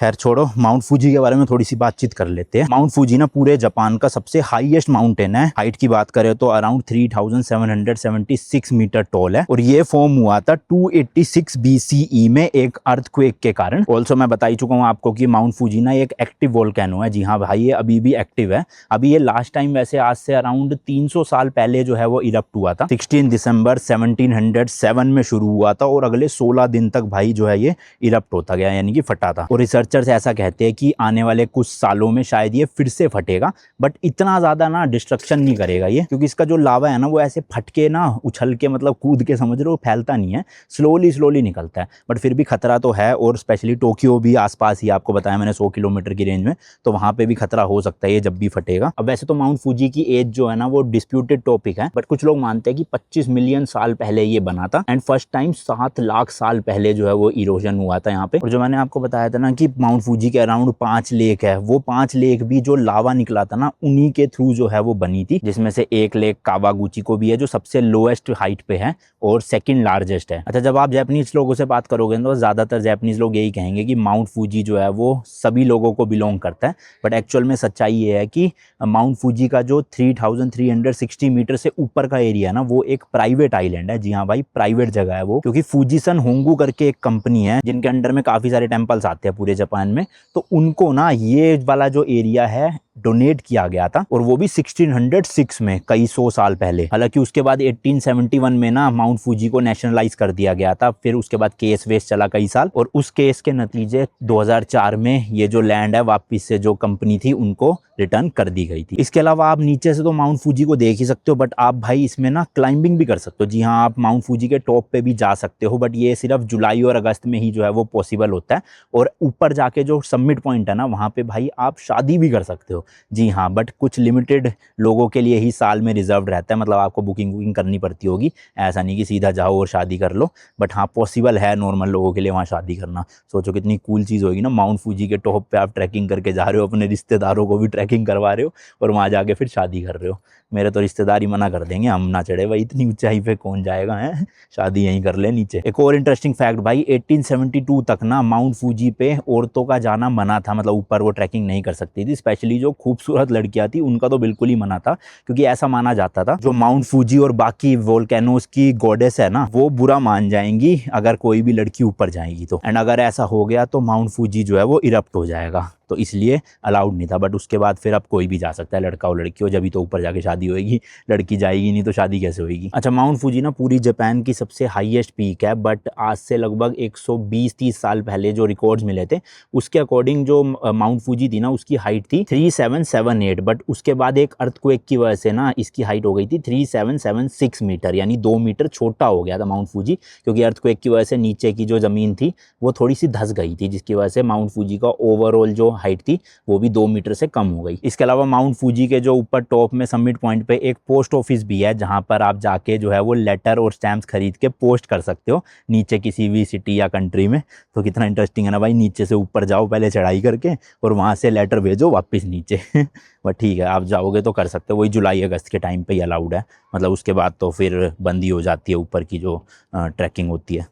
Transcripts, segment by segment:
खैर छोड़ो, mount Fuji के बारे में थोड़ी सी बातचीत कर लेते हैं। माउंट फूजी ना पूरे जापान का सबसे हाईएस्ट माउंटेन है। हाइट की बात करें तो अराउंड 3776 मीटर टॉल है और ये फॉर्म हुआ था 286 BCE में एक अर्थक्वेक के कारण। ऑल्सो मैं बता ही चुका हूँ आपको कि माउंट फूजी ना एक एक्टिव वोल्केनो है। जी हाँ भाई, ये अभी भी एक्टिव है। अभी ये लास्ट टाइम वैसे आज से अराउंड 300 साल पहले जो है वो इरप्ट हुआ था। 16 दिसंबर 1707 में शुरू हुआ था और अगले 16 दिन तक भाई जो है ये इरप्ट होता गया, यानी कि फटा था। और रिसर्चर्स ऐसा कहते हैं कि आने वाले कुछ सालों में शायद ये फिर से फटेगा, बट इतना ज्यादा ना डिस्ट्रक्शन नहीं करेगा ये, क्योंकि इसका जो लावा है ना वो ऐसे फटके ना उछल के, मतलब कूद के समझ रहे हो, फैलता नहीं है, स्लोली निकलता है। बट फिर भी खतरा तो है। और स्पेशली टोक्यो भी आसपास ही, आपको बताया मैंने 100 किलोमीटर की रेंज में, तो वहां पे भी खतरा हो सकता है ये जब भी फटेगा। अब वैसे तो माउंट फूजी की एज जो है ना वो डिस्प्यूटेड टॉपिक है, बट कुछ लोग मानते हैं कि 25 मिलियन साल पहले ये बना था एंड फर्स्ट टाइम 7 लाख साल पहले जो है वो इरोजन हुआ था यहाँ पे। और जो मैंने आपको बताया था ना कि माउंट फूजी के अराउंड 5 लेक है, वो 5 लेक भी जो लावा निकला था ना उन्हीं के थ्रू जो है वो बनी थी, जिसमें से एक लेक कावागुची को भी है जो सबसे लोएस्ट हाइट पे है और सेकंड लार्जेस्ट है। अच्छा, जब आप जापानीज लोगों से बात करोगे तो ज्यादातर जापानीज लोग यही कहेंगे कि माउंट फूजी जो है वो सभी लोगों को बिलोंग करता है, बट एक्चुअल में सच्चाई ये है कि माउंट फूजी का जो 3360 मीटर से ऊपर का एरिया है ना वो एक प्राइवेट आइलैंड है। जी हाँ भाई, प्राइवेट जगह है वो, क्योंकि फूजीसन होंगू करके एक कंपनी है जिनके अंडर में काफी सारे टेम्पल्स आते हैं पूरे जापान में, तो उनको ना ये वाला जो एरिया है डोनेट किया गया था, और वो भी 1606 में, कई 100 साल पहले। हालांकि उसके बाद 1871 में ना माउंट फूजी को नेशनलाइज कर दिया गया था। फिर उसके बाद केस वेस चला कई साल, और उस केस के नतीजे 2004 में ये जो लैंड है वापिस से जो कंपनी थी उनको रिटर्न कर दी गई थी। इसके अलावा आप नीचे से तो माउंट फूजी को देख ही सकते हो, बट आप भाई इसमें ना क्लाइंबिंग भी कर सकते हो। जी हाँ, आप माउंट फूजी के टॉप पे भी जा सकते हो, बट ये सिर्फ जुलाई और अगस्त में ही जो है वो पॉसिबल होता है। और ऊपर जाके जो सबमिट पॉइंट है ना वहाँ पे भाई आप शादी भी कर सकते हो। जी हाँ, बट कुछ लिमिटेड लोगों के लिए ही साल में रिजर्व रहता है, मतलब आपको बुकिंग करनी पड़ती होगी। ऐसा नहीं कि सीधा जाओ और शादी कर लो, बट हाँ पॉसिबल है नॉर्मल लोगों के लिए वहाँ शादी करना। सोचो कितनी कूल चीज़ होगी ना, माउंट फूजी के टॉप पे आप ट्रैकिंग करके जा रहे हो, अपने रिश्तेदारों को भी ट्रैकिंग करवा रहे हो और वहाँ जाके फिर शादी कर रहे हो। मेरे तो रिश्तेदार ही मना कर देंगे, हम ना चढ़े भाई, इतनी ऊंचाई पे कौन जाएगा, है शादी यहीं कर ले नीचे। एक और इंटरेस्टिंग फैक्ट भाई, 1872 तक ना माउंट फूजी पे औरतों का जाना मना था, मतलब ऊपर वो ट्रैकिंग नहीं कर सकती थी। स्पेशली जो खूबसूरत लड़कियां थी उनका तो बिल्कुल ही मना था, क्योंकि ऐसा माना जाता था जो माउंट फूजी और बाकी वोल्केनोस की गॉडेस है ना वो बुरा मान जाएंगी अगर कोई भी लड़की ऊपर जाएगी तो, एंड अगर ऐसा हो गया तो माउंट फूजी जो है वो इरप्ट हो जाएगा, तो इसलिए अलाउड नहीं था। बट उसके बाद फिर अब कोई भी जा सकता है, लड़का हो लड़की हो, जब भी तो ऊपर जाके शादी होगी, लड़की जाएगी नहीं तो शादी कैसे होगी। अच्छा, माउंट फूजी ना पूरी जापान की सबसे हाईएस्ट पीक है, बट आज से लगभग 120-30 साल पहले जो रिकॉर्ड्स मिले थे उसके अकॉर्डिंग जो माउंट फूजी थी ना उसकी हाइट थी 3778, बट उसके बाद एक अर्थक्वेक की वजह से ना इसकी हाइट हो गई थी 3776 मीटर, यानी 2 मीटर छोटा हो गया था माउंट फूजी, क्योंकि अर्थक्वेक की वजह से नीचे की जो जमीन थी वो थोड़ी सी धस गई थी, जिसकी वजह से माउंट फूजी का ओवरऑल जो हाइट थी वो भी 2 मीटर से कम हो गई। इसके अलावा माउंट फूजी के जो ऊपर टॉप में सबमिट पॉइंट पे एक पोस्ट ऑफिस भी है, जहां पर आप जाके जो है वो लेटर और स्टैम्प्स खरीद के पोस्ट कर सकते हो नीचे किसी भी सिटी या कंट्री में। तो कितना इंटरेस्टिंग है ना भाई, नीचे से ऊपर जाओ पहले चढ़ाई करके और वहां से लेटर भेजो वापस नीचे बट ठीक है, आप जाओगे तो कर सकते हो। वही जुलाई अगस्त के टाइम पे ही अलाउड है, मतलब उसके बाद तो फिर बंदी हो जाती है ऊपर की जो ट्रैकिंग होती है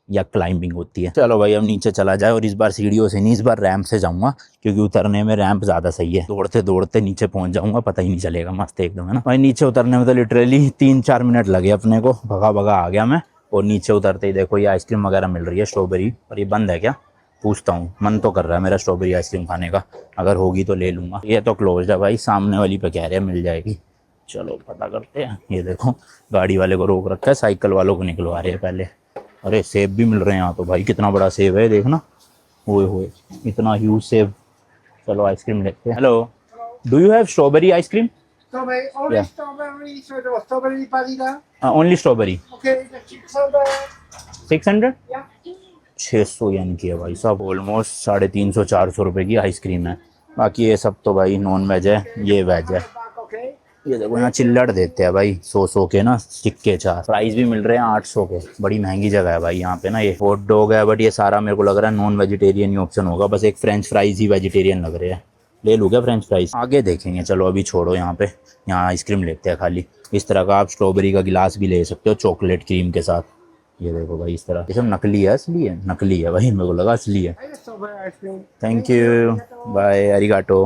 या क्लाइंबिंग होती है। चलो भाई अब नीचे चला जाए, और इस बार सीढ़ियों से नहीं, इस बार रैंप से जाऊंगा, क्योंकि उतरने में रैंप ज़्यादा सही है। दौड़ते दौड़ते नीचे पहुंच जाऊंगा, पता ही नहीं चलेगा, मस्त एकदम, है ना भाई। नीचे उतरने में तो लिटरली 3-4 मिनट लगे अपने को, भगा भगा आ गया मैं। और नीचे उतरते ही देखो ये आइसक्रीम वगैरह मिल रही है, स्ट्रॉबेरी, और ये बंद है क्या पूछता हूँ, मन तो कर रहा है मेरा स्ट्रॉबेरी आइसक्रीम खाने का, अगर होगी तो ले लूँगा। ये तो क्लोज है भाई, सामने वाली पे कह रहे हैं मिल जाएगी, चलो पता करते हैं। ये देखो गाड़ी वाले को रोक रखा है, साइकिल वालों को निकलवा रहे हैं पहले। अरे सेब भी मिल रहे हैं यहाँ तो भाई, कितना बड़ा सेब है देखना, ओए होए इतना ह्यूज सेब। चलो आइसक्रीम लेते हैं। Hello, do you have strawberry ice cream? Strawberry, only Yeah. strawberry, so there was strawberry vanilla. Only strawberry. Okay, the 600. 600? Yeah. 600 यानी कि है भाई साहब, ऑलमोस्ट 350-400 रुपये की आइसक्रीम है। बाकी ये सब तो भाई नॉन वेज है, ये वेज है। Back, okay. ये देखो यहाँ चिल्लड़ देते हैं भाई 100 के ना सिक्के 4, प्राइस भी मिल रहे हैं 800 के। बड़ी महंगी जगह है भाई यहाँ पे ना। ये हॉट डॉग है, बट ये सारा मेरे को लग रहा है नॉन वेजिटेरियन ही ऑप्शन होगा, बस एक फ्रेंच फ्राइज ही वेजिटेरियन लग रहे हैं। ले लूँ क्या फ्रेंच फ्राइज? आगे देखेंगे, चलो अभी छोड़ो यहाँ पे, यहाँ आइसक्रीम लेते हैं खाली। इस तरह का आप स्ट्रॉबेरी का गिलास भी ले सकते हो चॉकलेट क्रीम के साथ, ये देखो भाई इस तरह, ये सब नकली है असली है? नकली है भाई, मेरे को लगा असली है। Hay strawberry ice cream. Thank you, bye, अरिगाटो।